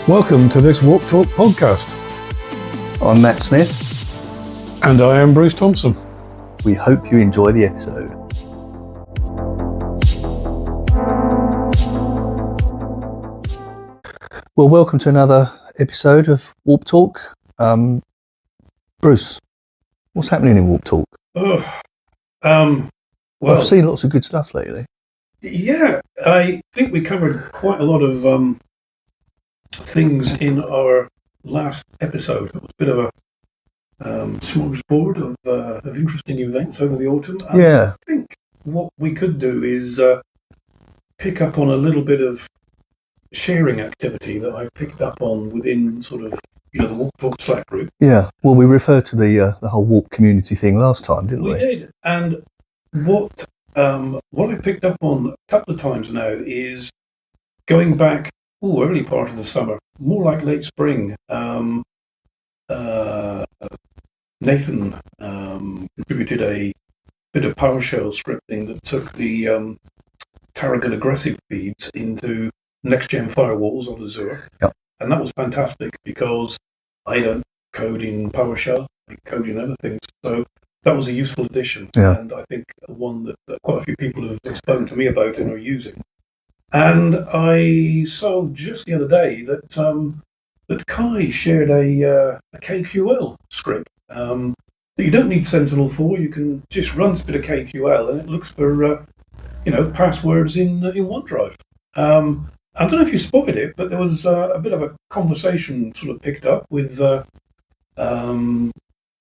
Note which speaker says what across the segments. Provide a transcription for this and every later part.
Speaker 1: Welcome to this Walk Talk podcast.
Speaker 2: I'm Matt Smith.
Speaker 1: And I am Bruce Thompson.
Speaker 2: We hope you enjoy the episode. Well, welcome to another episode of Warp Talk. Bruce, what's happening in Warp Talk?
Speaker 1: Well,
Speaker 2: I've seen lots of good stuff lately.
Speaker 1: Yeah, I think we covered quite a lot of things in our last episode. It was a bit of a smorgasbord of interesting events over the autumn.
Speaker 2: Yeah.
Speaker 1: I think what we could do is pick up on a little bit of sharing activity that I've picked up on within sort of, the Walk Talk Slack group.
Speaker 2: Yeah. Well, we referred to the whole Warp community thing last time, didn't we?
Speaker 1: We did. And what I picked up on a couple of times now is going back, early part of the summer, more like late spring. Nathan contributed a bit of PowerShell scripting that took the Tarragon aggressive feeds into next-gen firewalls on Azure.
Speaker 2: Yep.
Speaker 1: And that was fantastic because I don't code in PowerShell, I code in other things. So that was a useful addition, and I think one that quite a few people have spoken to me about and are using. And I saw just the other day that Kai shared a KQL script that you don't need Sentinel for. You can just run this bit of KQL and it looks for passwords in OneDrive. I don't know if you spotted it, but there was a bit of a conversation sort of picked up with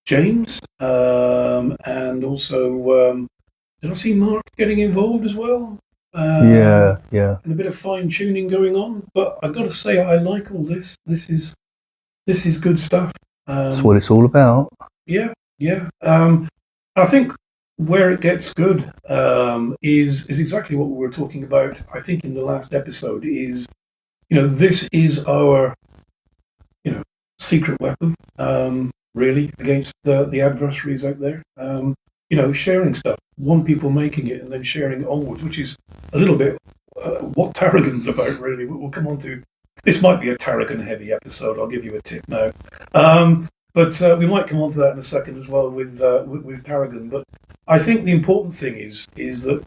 Speaker 1: James, and also did I see Mark getting involved as well?
Speaker 2: Yeah.
Speaker 1: And a bit of fine tuning going on. But I've got to say, I like all this. This is good stuff.
Speaker 2: That's what it's all about.
Speaker 1: Yeah. I think where it gets good is exactly what we were talking about. I think in the last episode is, this is our, secret weapon. Really, against the adversaries out there. Sharing stuff, one people making it and then sharing it onwards, which is a little bit what Tarragon's about, really. We'll come on to, this might be a Tarragon-heavy episode, I'll give you a tip now. But we might come on to that in a second as well with Tarragon. But I think the important thing is that,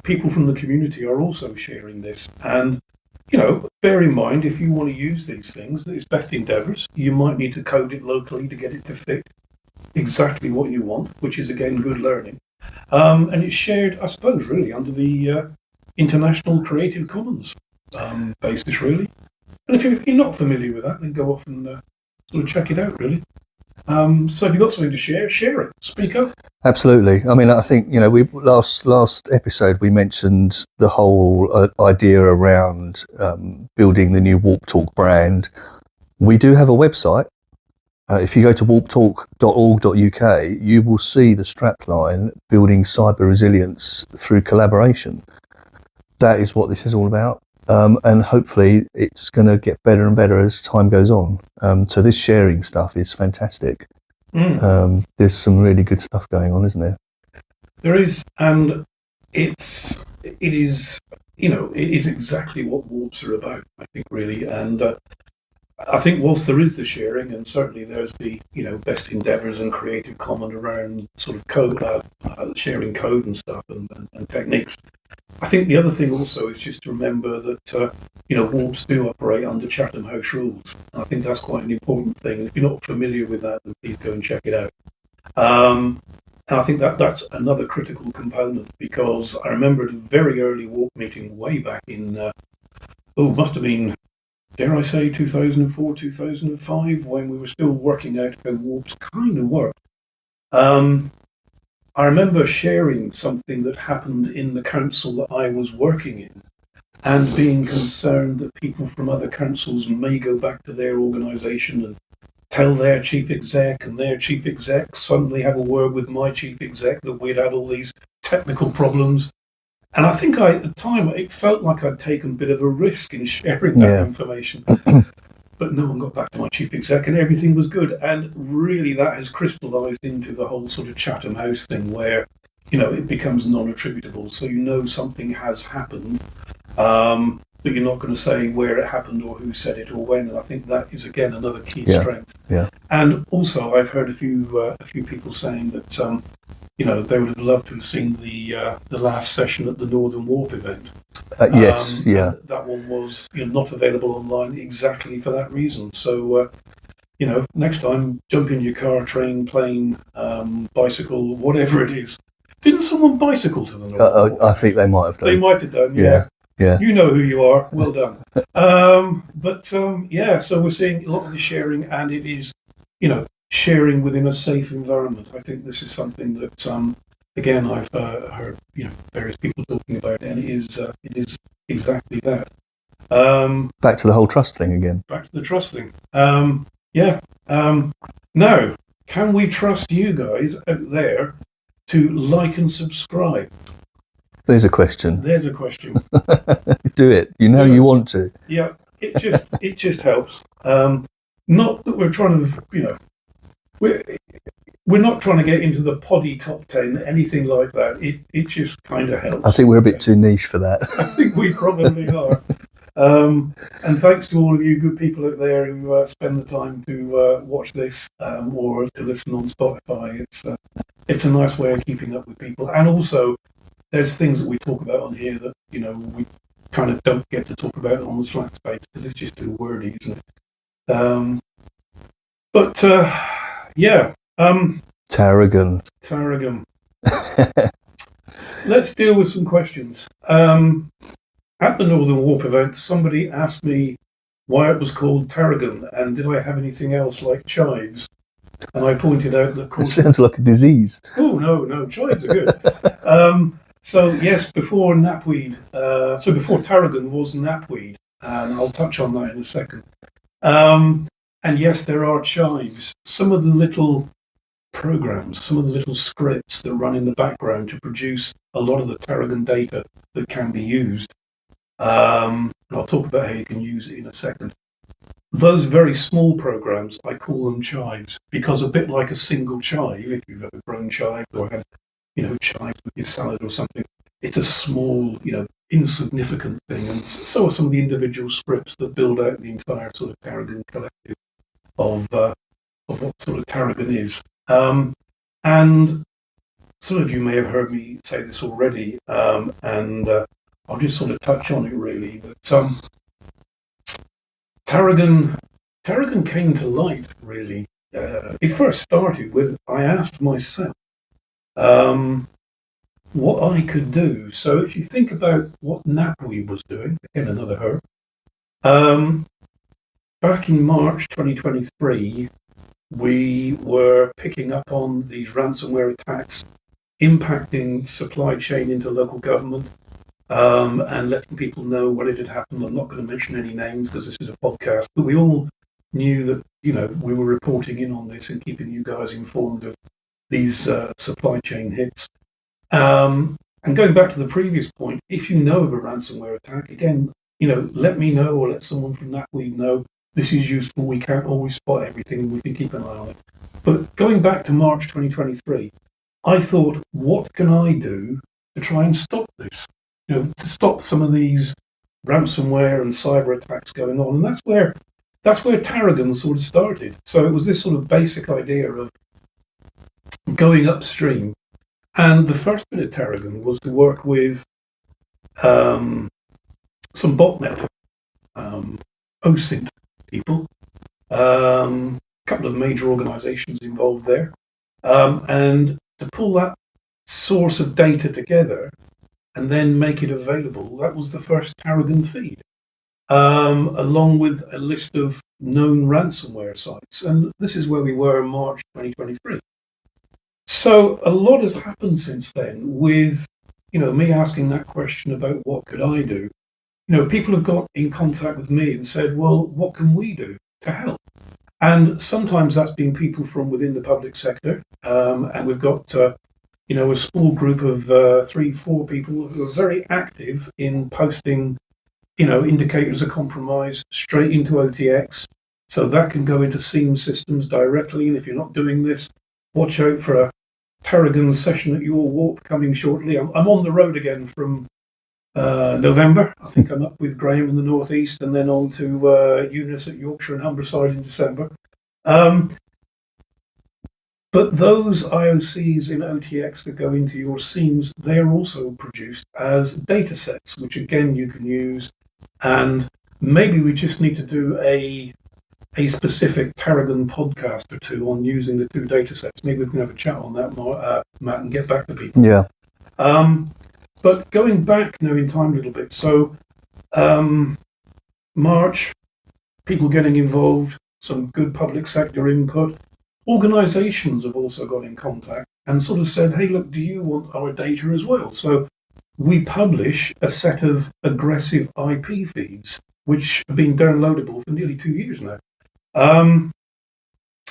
Speaker 1: people from the community are also sharing this. And bear in mind, if you want to use these things, that it's best endeavours. You might need to code it locally to get it to fit exactly what you want, which is, again, good learning. And it's shared, I suppose, really, under the International Creative Commons basis, really. And if you're not familiar with that, then go off and sort of check it out, really. So if you've got something to share it. Speak up.
Speaker 2: Absolutely. I mean, I think, we last episode we mentioned the whole idea around building the new Warp Talk brand. We do have a website. If you go to warptalk.org.uk, you will see the strapline, building cyber resilience through collaboration. That is what this is all about. And hopefully it's going to get better and better as time goes on. So this sharing stuff is fantastic. There's some really good stuff going on, isn't there?
Speaker 1: There is, and it is exactly what warps are about, I think, really. And I think whilst there is the sharing, and certainly there's the best endeavours and Creative Commons around sort of code, sharing code and stuff and techniques. I think the other thing also is just to remember that warps do operate under Chatham House rules. And I think that's quite an important thing. If you're not familiar with that, then please go and check it out. And I think that's another critical component, because I remember at a very early warp meeting way back in must have been, dare I say, 2004, 2005, when we were still working out how warps kind of worked. I remember sharing something that happened in the council that I was working in and being concerned that people from other councils may go back to their organisation and tell their chief exec, and their chief exec suddenly have a word with my chief exec that we'd had all these technical problems. And I think at the time it felt like I'd taken a bit of a risk in sharing that information. But no one got back to my chief exec and everything was good. And really that has crystallised into the whole sort of Chatham House thing where, it becomes non-attributable. So something has happened. but you're not going to say where it happened or who said it or when. And I think that is again another key strength.
Speaker 2: Yeah.
Speaker 1: And also, I've heard a few people saying that they would have loved to have seen the last session at the Northern Warp event.
Speaker 2: Yes, yeah.
Speaker 1: That one was not available online exactly for that reason. So next time, jump in your car, train, plane, bicycle, whatever it is. Didn't someone bicycle to the Northern Warp?
Speaker 2: I think they might have done.
Speaker 1: They might have done, yeah.
Speaker 2: Yeah.
Speaker 1: You know who you are. Well done. So we're seeing a lot of the sharing, and it is, sharing within a safe environment. I think this is something that, again, I've heard, various people talking about, and it is exactly that.
Speaker 2: Back to the whole trust thing again.
Speaker 1: Back to the trust thing. Now, can we trust you guys out there to like and subscribe?
Speaker 2: There's a question. Do it. You want to.
Speaker 1: Yeah, it just helps. Not that we're trying to, we're not trying to get into the poddy top 10, anything like that. It just kind of helps.
Speaker 2: I think we're a bit too niche for that.
Speaker 1: I think we probably are. And thanks to all of you good people out there who spend the time to watch this or to listen on Spotify. It's a nice way of keeping up with people. And also, there's things that we talk about on here that, we kind of don't get to talk about on the Slack space because it's just too wordy, isn't it?
Speaker 2: Tarragon.
Speaker 1: Let's deal with some questions. At the Northern Warp event, somebody asked me why it was called Tarragon and did I have anything else like chives? And I pointed out that...
Speaker 2: It sounds like a disease.
Speaker 1: Oh, no, chives are good. So, yes, before knapweed, before Tarragon was knapweed, and I'll touch on that in a second. And yes, there are chives. Some of the little programs, some of the little scripts that run in the background to produce a lot of the Tarragon data that can be used. And I'll talk about how you can use it in a second. Those very small programs, I call them chives, because a bit like a single chive, if you've ever grown chives or had, chives with your salad or something, it's a small, insignificant thing. And so are some of the individual scripts that build out the entire sort of Tarragon collective of what sort of Tarragon is. And some of you may have heard me say this already, and I'll just sort of touch on it really. That Tarragon came to light really. It first started with I asked myself what I could do. So if you think about what knapweed was doing, again another herb. Back in March 2023, we were picking up on these ransomware attacks impacting supply chain into local government. And letting people know when it had happened. I'm not going to mention any names because this is a podcast, but we all knew that, we were reporting in on this and keeping you guys informed of these supply chain hits. And going back to the previous point, if you know of a ransomware attack, again, let me know or let someone from knapweed know. This is useful. We can't always spot everything. We can keep an eye on it. But going back to March 2023, I thought, what can I do to try and stop this? To stop some of these ransomware and cyber attacks going on. And that's where Tarragon sort of started. So it was this sort of basic idea of going upstream. And the first bit of Tarragon was to work with some botnet, OSINT people, a couple of major organizations involved there. And to pull that source of data together and then make it available. That was the first Tarragon feed, along with a list of known ransomware sites. And this is where we were in March 2023. So a lot has happened since then with, me asking that question about what could I do. People have got in contact with me and said, well, what can we do to help? And sometimes that's been people from within the public sector. And we've got a small group of 3-4 people who are very active in posting, indicators of compromise straight into OTX. So that can go into SIEM systems directly. And if you're not doing this, watch out for a Tarragon session at your warp coming shortly. I'm on the road again from November. I think I'm up with Graham in the northeast, and then on to Eunice at Yorkshire and Humberside in December. But those IOCs in OTX that go into your scenes, they are also produced as data sets, which again you can use. And maybe we just need to do a specific Tarragon podcast or two on using the two data sets. Maybe we can have a chat on that, Matt, and get back to people.
Speaker 2: Yeah.
Speaker 1: But going back now in time a little bit, so March, people getting involved, some good public sector input. Organisations have also got in contact and sort of said, hey, look, do you want our data as well? So we publish a set of aggressive IP feeds, which have been downloadable for nearly 2 years now.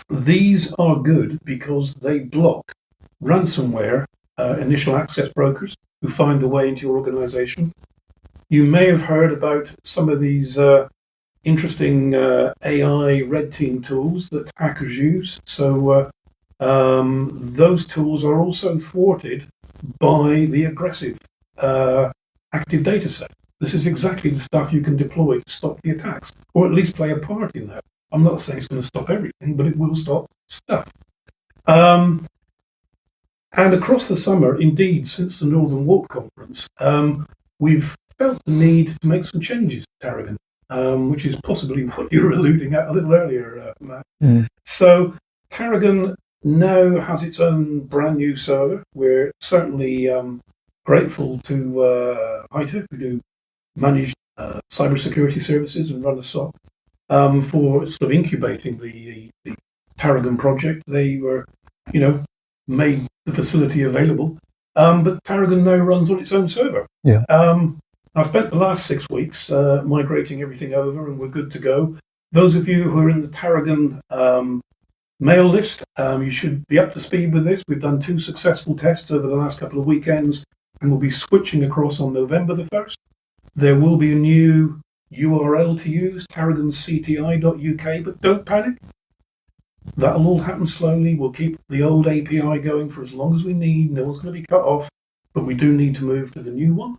Speaker 1: These are good because they block ransomware initial access brokers who find their way into your organisation. You may have heard about some of these interesting AI red team tools that hackers use. So those tools are also thwarted by the aggressive active data set. This is exactly the stuff you can deploy to stop the attacks, or at least play a part in that. I'm not saying it's going to stop everything, but it will stop stuff. And across the summer, indeed, since the Northern Warp Conference, we've felt the need to make some changes to Tarragon, which is possibly what you were alluding at a little earlier, Matt. So Tarragon now has its own brand new server. We're certainly grateful to ITA, who do manage cybersecurity services and run a SOC, for sort of incubating the Tarragon project. They were, made the facility available, but Tarragon now runs on its own server.
Speaker 2: Yeah.
Speaker 1: I've spent the last 6 weeks migrating everything over, and we're good to go. Those of you who are in the Tarragon mail list, you should be up to speed with this. We've done 2 successful tests over the last couple of weekends, and we'll be switching across on November the 1st. There will be a new URL to use, tarragoncti.uk, but don't panic. That'll all happen slowly. We'll keep the old API going for as long as we need. No one's going to be cut off, but we do need to move to the new one.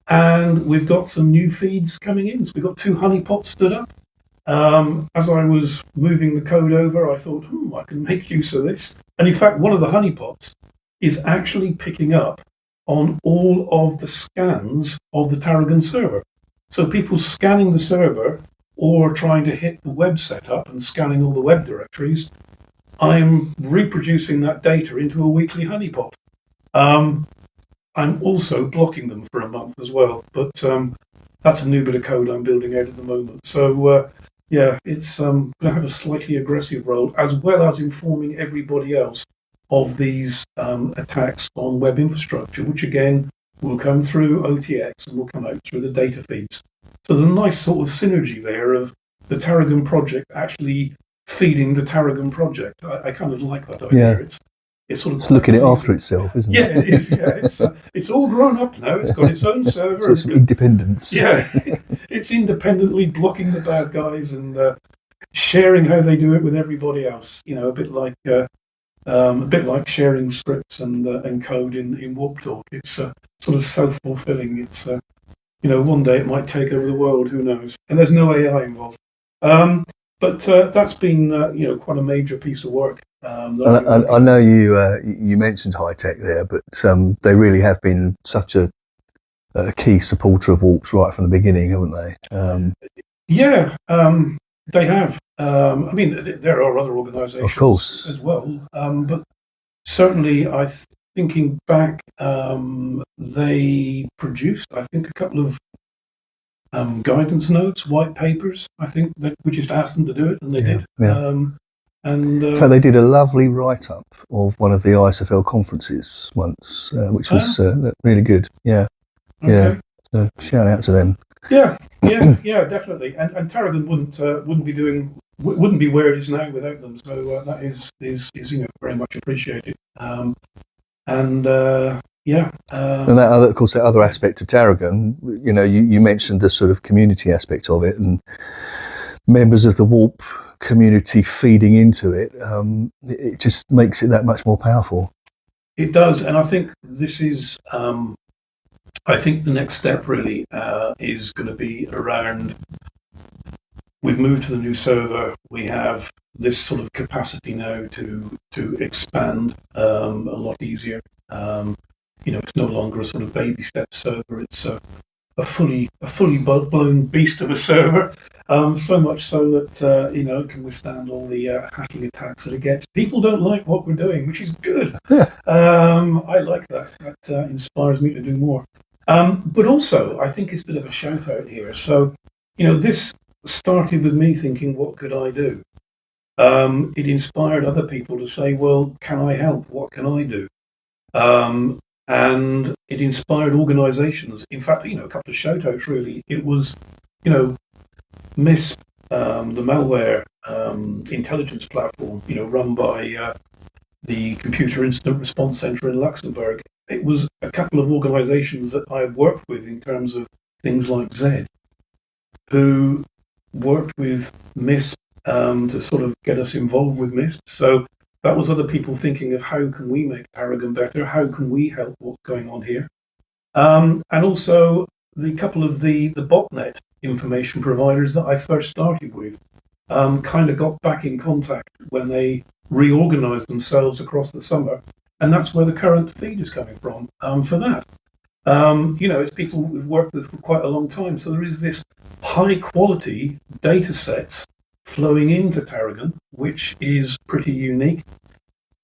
Speaker 1: And we've got some new feeds coming in. So we've got 2 honeypots stood up. As I was moving the code over, I thought, I can make use of this. And in fact, one of the honeypots is actually picking up on all of the scans of the Tarragon server. So people scanning the server or trying to hit the web setup and scanning all the web directories, I'm reproducing that data into a weekly honeypot. I'm also blocking them for a month as well, but that's a new bit of code I'm building out at the moment. So it's going to have a slightly aggressive role, as well as informing everybody else of these attacks on web infrastructure, which again will come through OTX and will come out through the data feeds. So the nice sort of synergy there of the Tarragon project actually feeding the Tarragon project. I kind of like that idea.
Speaker 2: Yeah.
Speaker 1: It's sort of
Speaker 2: it's looking after itself, isn't it?
Speaker 1: Yeah, it is. Yeah, it's all grown up now. It's got its own server.
Speaker 2: It's got some independence.
Speaker 1: Yeah, it's independently blocking the bad guys and sharing how they do it with everybody else. A bit like sharing scripts and code in Warp Talk. It's sort of self-fulfilling. It's one day it might take over the world. Who knows? And there's no AI involved. But that's been quite a major piece of work.
Speaker 2: I know you mentioned high tech there, but they really have been such a key supporter of Warps right from the beginning, haven't they?
Speaker 1: They have. There are other organisations,
Speaker 2: of course,
Speaker 1: as well. But certainly, thinking back, they produced, I think, a couple of guidance notes, white papers. I think that we just asked them to do it, and they did.
Speaker 2: Yeah.
Speaker 1: In
Speaker 2: fact, they did a lovely write-up of one of the ISFL conferences once, which was really good. Yeah,
Speaker 1: okay.
Speaker 2: So shout out to them.
Speaker 1: Yeah, definitely. And Tarragon wouldn't be where it is now without them. So that is very much appreciated. And that
Speaker 2: other, of course, that other aspect of Tarragon, you mentioned the sort of community aspect of it, and members of the Warp community feeding into it. It just makes it that much more powerful.
Speaker 1: It does, and I think this is I think the next step really is going to be around. We've moved to the new server. We have this sort of capacity now to expand a lot easier. It's no longer a sort of baby step server. It's a fully blown beast of a server. So much so that it can withstand all the hacking attacks that it gets. People don't like what we're doing, which is good. I like that. That inspires me to do more. But also, I think it's a bit of a shout out here. So, this started with me thinking, what could I do? It inspired other people to say, well, can I help? What can I do? And it inspired organisations. In fact, a couple of shout outs really. It was, MISP, the malware intelligence platform, run by the Computer Incident Response Centre in Luxembourg. It was a couple of organisations that I worked with in terms of things like Z, who worked with MISP to sort of get us involved with MISP. So that was other people thinking of how can we make Tarragon better? How can we help what's going on here? And also the couple of the botnet information providers that I first started with kind of got back in contact when they reorganized themselves across the summer. And that's where the current feed is coming from for that. It's people we've worked with for quite a long time. So there is this high quality data sets flowing into Tarragon, which is pretty unique.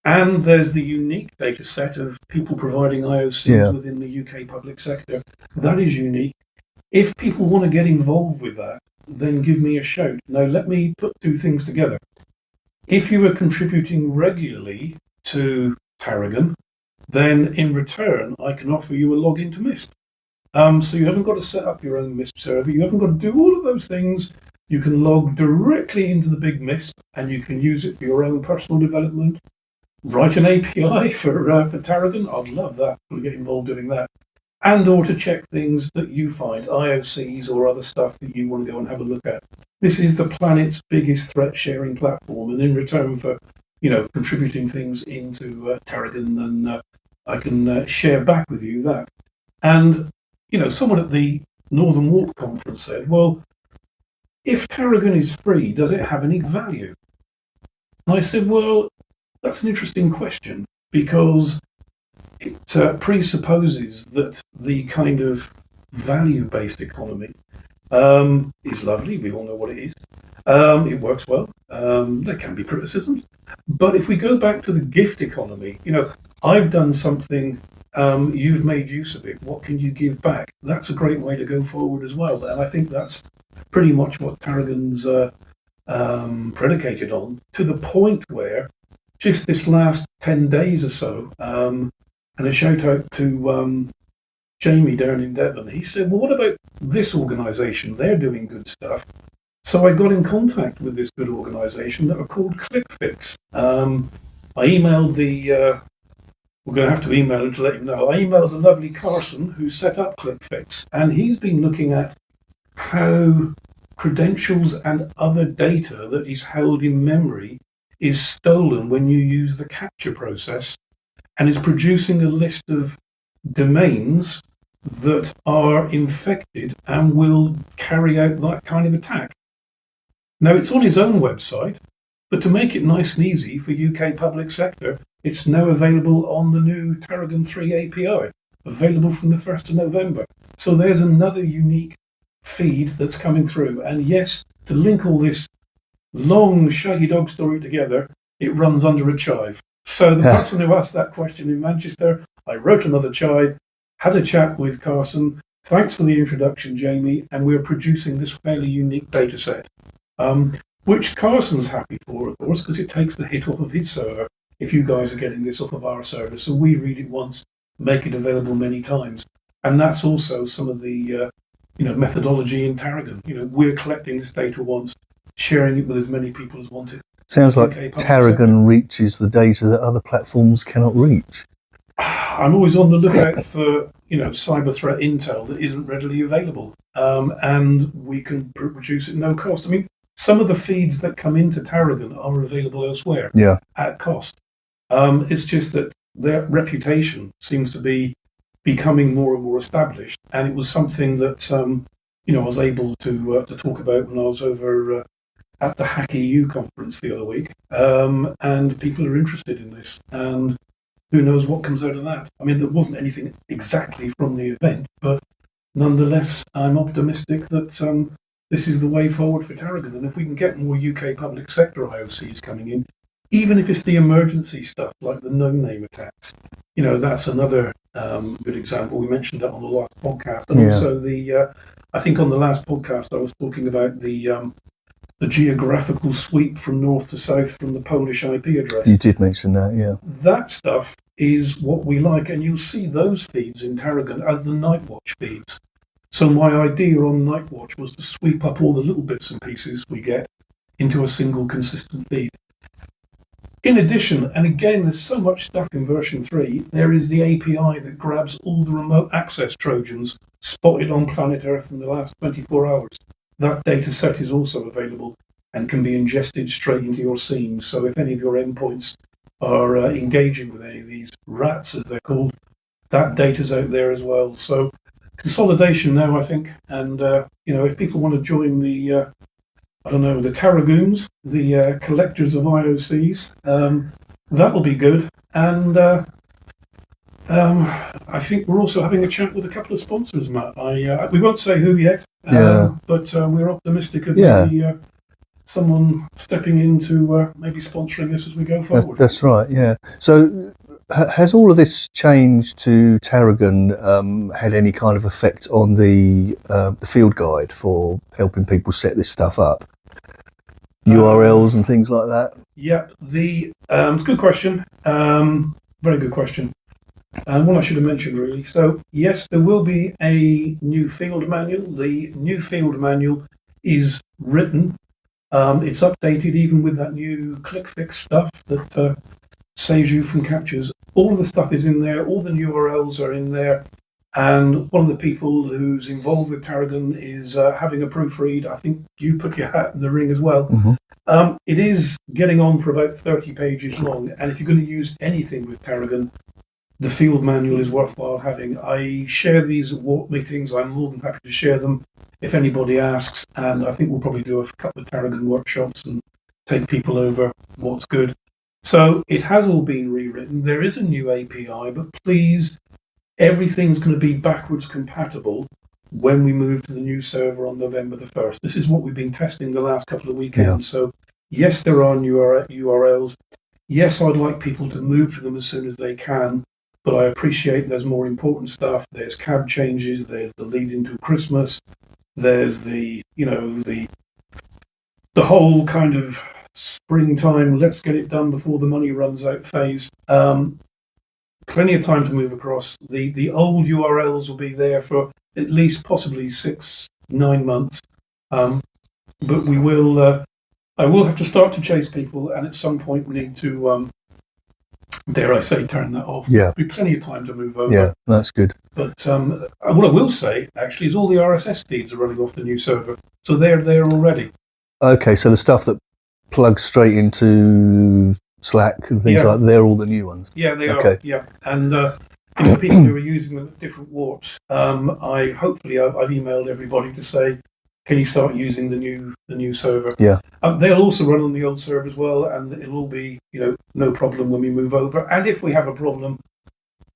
Speaker 1: And there's the unique data set of people providing IOCs within the UK public sector. That is unique. If people want to get involved with that, then give me a shout. Now, let me put two things together. If you are contributing regularly to Tarragon, then in return, I can offer you a login to MISP. So you haven't got to set up your own MISP server. You haven't got to do all of those things. You can log directly into the big MISP, and you can use it for your own personal development. Write an API for Tarragon. I'd love that. We'll get involved doing that. And or to check things that you find, IOCs or other stuff that you want to go and have a look at. This is the planet's biggest threat sharing platform. And in return for, contributing things into Tarragon, then I can share back with you that. And, someone at the Northern Warp Conference said, well, if Tarragon is free, does it have any value? And I said, well, that's an interesting question, because it presupposes that the kind of value-based economy is lovely. We all know what it is. It works well. There can be criticisms. But if we go back to the gift economy, I've done something, you've made use of it. What can you give back? That's a great way to go forward as well. And I think that's pretty much what Tarragon's predicated on, to the point where just this last 10 days or so, and a shout out to Jamie down in Devon, he said, well, what about this organisation? They're doing good stuff. So I got in contact with this good organisation that are called ClickFix. I emailed we're going to have to email him to let him know. I emailed the lovely Carson who set up ClickFix, and he's been looking at how credentials and other data that is held in memory is stolen when you use the capture process, and is producing a list of domains that are infected and will carry out that kind of attack. Now, it's on his own website, but to make it nice and easy for UK public sector, it's now available on the new Tarragon 3 API, available from the 1st of November. So there's another unique feed that's coming through. And yes, to link all this long shaggy dog story together, it runs under a chive. So the person who asked that question in Manchester, I wrote another chive, had a chat with Carson. Thanks for the introduction, Jamie. And we're producing this fairly unique data set, which Carson's happy for, of course, because it takes the hit off of his server if you guys are getting this off of our server. So we read it once, make it available many times. And that's also some of the methodology in Tarragon. We're collecting this data once, sharing it with as many people as want it.
Speaker 2: Sounds like Tarragon reaches the data that other platforms cannot reach.
Speaker 1: I'm always on the lookout for cyber threat intel that isn't readily available, and we can produce it at no cost. I mean, some of the feeds that come into Tarragon are available elsewhere at cost. It's just that their reputation seems to be becoming more and more established, and it was something that I was able to talk about when I was over at the Hack EU conference the other week, and people are interested in this, and who knows what comes out of that. I mean, there wasn't anything exactly from the event, but nonetheless, I'm optimistic that this is the way forward for Tarragon, and if we can get more UK public sector IOCs coming in, even if it's the emergency stuff like the no-name attacks, that's another good example. We mentioned that on the last podcast, and also I think on the last podcast I was talking about the geographical sweep from north to south from the Polish IP address.
Speaker 2: You did mention that, yeah.
Speaker 1: That stuff is what we like, and you'll see those feeds in Tarragon as the Nightwatch feeds. So my idea on Nightwatch was to sweep up all the little bits and pieces we get into a single consistent feed. In addition, and again, there's so much stuff in version 3, there is the API that grabs all the remote access Trojans spotted on planet Earth in the last 24 hours. That data set is also available and can be ingested straight into your scene. So if any of your endpoints are engaging with any of these rats, as they're called, that data's out there as well. So consolidation now, I think. And, if people want to join the the Tarragoons, the collectors of IOCs, that'll be good. And I think we're also having a chat with a couple of sponsors, Matt. We won't say who yet, but we're optimistic of maybe someone stepping into maybe sponsoring this as we go forward.
Speaker 2: That's right, yeah. So has all of this change to Tarragon had any kind of effect on the field guide for helping people set this stuff up? URLs and things like that?
Speaker 1: Yeah, it's a good question. Very good question. And one I should have mentioned, really. So, yes, there will be a new field manual. The new field manual is written. It's updated even with that new click fix stuff that saves you from captures. All of the stuff is in there. All the URLs are in there. And one of the people who's involved with Tarragon is having a proofread. I think you put your hat in the ring as well.
Speaker 2: Mm-hmm.
Speaker 1: It is getting on for about 30 pages long. And if you're going to use anything with Tarragon, the field manual is worthwhile having. I share these at WARP meetings. I'm more than happy to share them if anybody asks. And I think we'll probably do a couple of Tarragon workshops and take people over what's good. So it has all been rewritten. There is a new API, but please, everything's going to be backwards compatible when we move to the new server on November the 1st. This is what we've been testing the last couple of weekends. Yeah. So yes, there are new URLs. Yes, I'd like people to move to them as soon as they can. But I appreciate there's more important stuff. There's cab changes. There's the lead into Christmas. There's the whole kind of springtime, let's get it done before the money runs out phase. Plenty of time to move across. The old URLs will be there for at least possibly 6-9 months. But we will. I will have to start to chase people, and at some point we need to. Dare I say, turn that off.
Speaker 2: Yeah.
Speaker 1: There'll be plenty of time to move over.
Speaker 2: Yeah, that's good.
Speaker 1: But what I will say, actually, is all the RSS feeds are running off the new server. So they're there already.
Speaker 2: Okay, so the stuff that plugs straight into Slack and things like that, they're all the new ones?
Speaker 1: Yeah, they are. Yeah. And people who are using them at different warps, I've emailed everybody to say, can you start using the new server?
Speaker 2: Yeah.
Speaker 1: They'll also run on the old server as well, and it'll all be, no problem when we move over. And if we have a problem,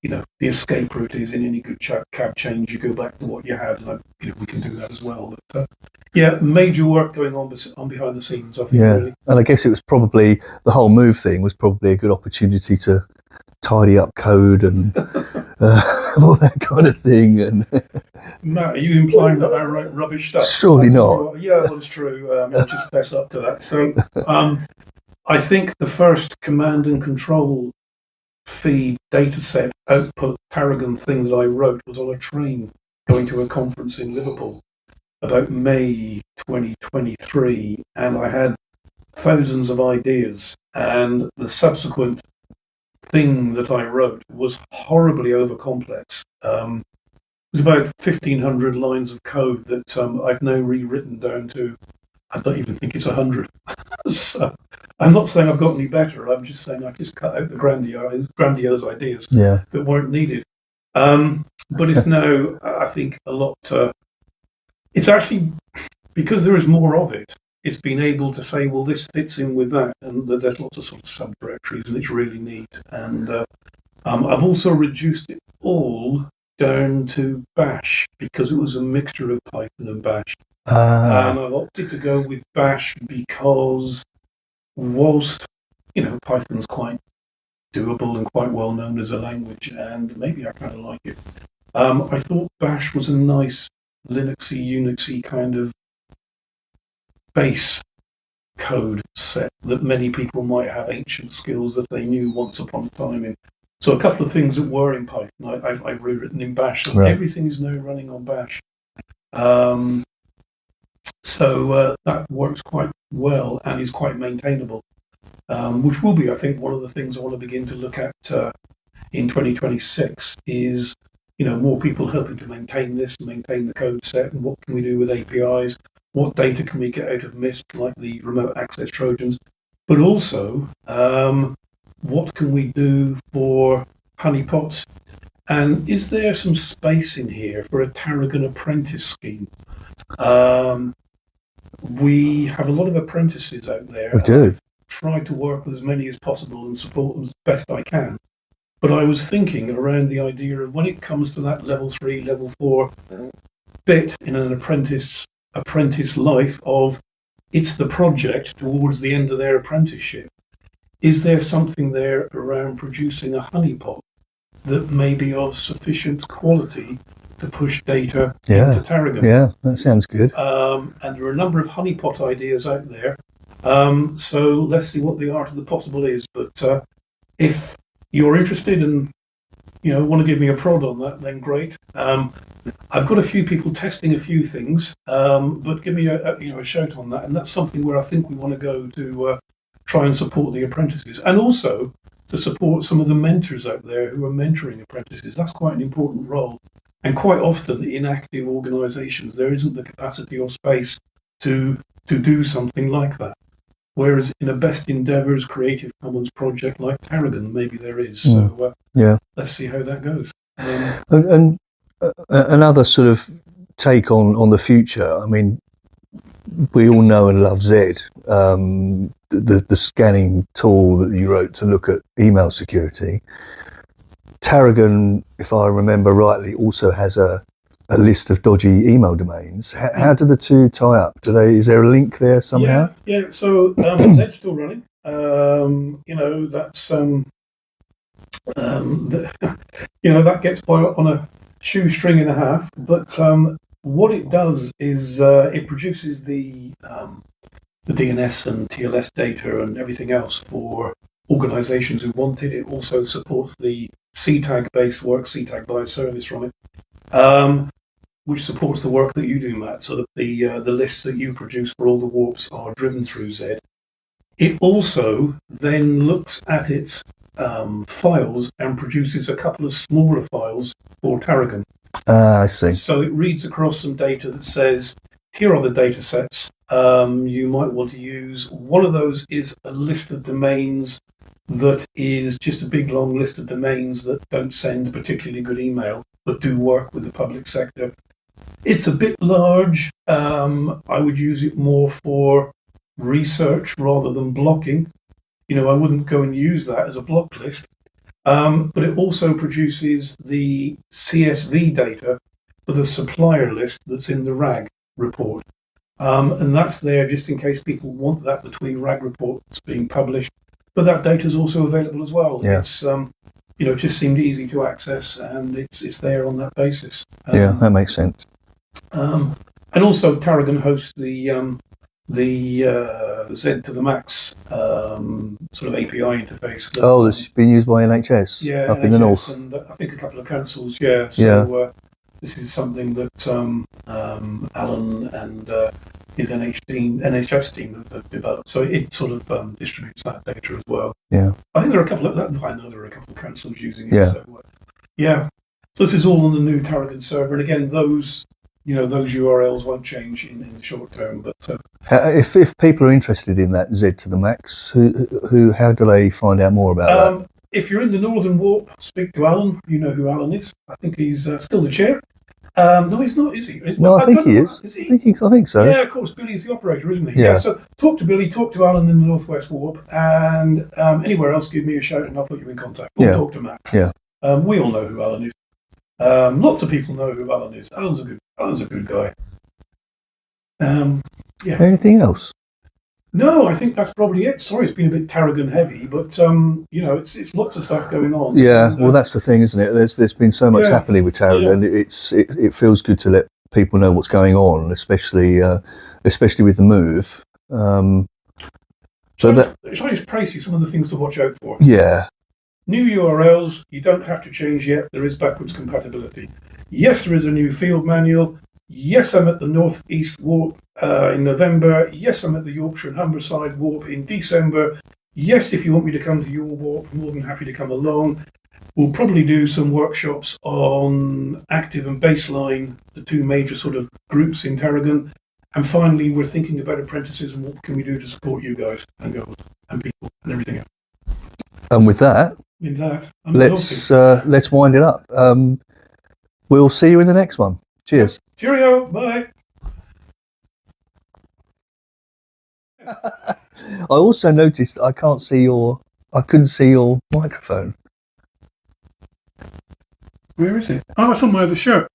Speaker 1: the escape route is in any good cab change, you go back to what you had, and we can do that as well. But major work going on behind the scenes, I think.
Speaker 2: Yeah,
Speaker 1: really. And
Speaker 2: I guess it was probably the whole move thing was probably a good opportunity to tidy up code and all that kind of thing. And
Speaker 1: Matt, are you implying that I write rubbish stuff?
Speaker 2: Surely not.
Speaker 1: Yeah, well, it's true. I'll just fess up to that. So I think the first command and control feed dataset output Tarragon thing that I wrote was on a train going to a conference in Liverpool about May 2023, and I had thousands of ideas, and the subsequent thing that I wrote was horribly overcomplex. It was about 1,500 lines of code that I've now rewritten down to, I don't even think it's 100. So I'm not saying I've got any better. I'm just saying I just cut out the grandiose ideas that weren't needed. but it's now, I think, a lot. It's actually, because there is more of it, it's been able to say, well, this fits in with that, and there's lots of sort of subdirectories, and it's really neat. And I've also reduced it all down to Bash because it was a mixture of Python and Bash. And I've opted to go with Bash because whilst, Python's quite doable and quite well known as a language, and maybe I kind of like it, I thought Bash was a nice Linuxy, Unixy kind of base code set that many people might have ancient skills that they knew once upon a time in. So a couple of things that were in Python, I've rewritten in Bash, and everything is now running on Bash. So that works quite well and is quite maintainable, which will be, I think, one of the things I want to begin to look at in 2026 is, more people helping to maintain this, maintain the code set, and what can we do with APIs, what data can we get out of MISP, like the remote access Trojans, but also what can we do for honeypots, and is there some space in here for a Tarragon apprentice scheme? We have a lot of apprentices out there.
Speaker 2: We do.
Speaker 1: I've tried to work with as many as possible and support them as best I can. But I was thinking around the idea of when it comes to that level 3, level 4 bit in an apprentice life of it's the project towards the end of their apprenticeship. Is there something there around producing a honeypot that may be of sufficient quality to push data into Tarragon?
Speaker 2: Yeah, that sounds good.
Speaker 1: And there are a number of honeypot ideas out there. So let's see what the art of the possible is. But if you're interested and want to give me a prod on that, then great. I've got a few people testing a few things, but give me a shout on that. And that's something where I think we want to go to try and support the apprentices, and also to support some of the mentors out there who are mentoring apprentices. That's quite an important role. And quite often in active organisations, there isn't the capacity or space to do something like that. Whereas in a best endeavours Creative Commons project like Tarragon, maybe there is. So let's see how that goes.
Speaker 2: And another sort of take on the future. I mean, we all know and love Zed, the scanning tool that you wrote to look at email security. Tarragon, if I remember rightly, also has a list of dodgy email domains. How do the two tie up? Is there a link there somehow?
Speaker 1: Yeah. So Zed's still running. That's that gets by on a shoestring and a half. But what it does is it produces the DNS and TLS data and everything else for organisations who want it. It also supports the CTAG-based work, CTAG by a service from it, which supports the work that you do, Matt, so that the lists that you produce for all the warps are driven through Zed. It also then looks at its files and produces a couple of smaller files for Tarragon.
Speaker 2: I see.
Speaker 1: So it reads across some data that says, here are the data sets you might want to use. One of those is a list of domains that is just a big long list of domains that don't send particularly good email, but do work with the public sector. It's a bit large. I would use it more for research rather than blocking. I wouldn't go and use that as a block list. But it also produces the CSV data for the supplier list that's in the RAG report. And that's there just in case people want that between RAG reports being published. But that data is also available as well.
Speaker 2: Yeah.
Speaker 1: It's it just seemed easy to access, and it's there on that basis.
Speaker 2: That makes sense.
Speaker 1: And also Tarragon hosts the Z to the Max sort of API interface.
Speaker 2: That's been used by NHS up in the north.
Speaker 1: And I think a couple of councils, So this is something that Alan and his NHS team have developed. So it sort of distributes that data as well.
Speaker 2: Yeah.
Speaker 1: I think there are a couple of councils using it. So, so this is all on the new Tarragon server. And again, those URLs won't change in the short term. But if
Speaker 2: people are interested in that Z to the Max, how do they find out more about that?
Speaker 1: if you're in the Northern Warp, speak to Alan. You know who Alan is. I think he's still the chair. No, he's not, is he?
Speaker 2: No, I think he is.
Speaker 1: Is he?
Speaker 2: I think so.
Speaker 1: Yeah, of course. Billy's the operator, isn't he?
Speaker 2: Yeah.
Speaker 1: So talk to Billy, talk to Alan in the Northwest Warp, and anywhere else, give me a shout and I'll put you in contact. Or talk to Matt.
Speaker 2: Yeah.
Speaker 1: We all know who Alan is. Lots of people know who Alan is. Alan's a good guy. Yeah.
Speaker 2: Anything else?
Speaker 1: No, I think that's probably it. Sorry, it's been a bit Tarragon heavy, but you know, it's lots of stuff going on.
Speaker 2: Yeah,
Speaker 1: And,
Speaker 2: well, that's the thing, isn't it? There's been so much happening with Tarragon. It feels good to let people know what's going on, especially with the move.
Speaker 1: Shall I just praise you some of the things to watch out for?
Speaker 2: Yeah.
Speaker 1: New URLs, you don't have to change yet. There is backwards compatibility. Yes, there is a new field manual. Yes, I'm at the Northeast Warp in November. Yes, I'm at the Yorkshire and Humberside Warp in December. Yes, if you want me to come to your warp, I'm more than happy to come along. We'll probably do some workshops on active and baseline, the two major sort of groups in Tarragon. And finally, we're thinking about apprentices and what can we do to support you guys and girls and people and everything else.
Speaker 2: And with that, let's wind it up. We'll see you in the next one. Cheers.
Speaker 1: Cheerio. Bye.
Speaker 2: I also noticed I couldn't see your microphone.
Speaker 1: Where is it? Oh, it's on my other shirt.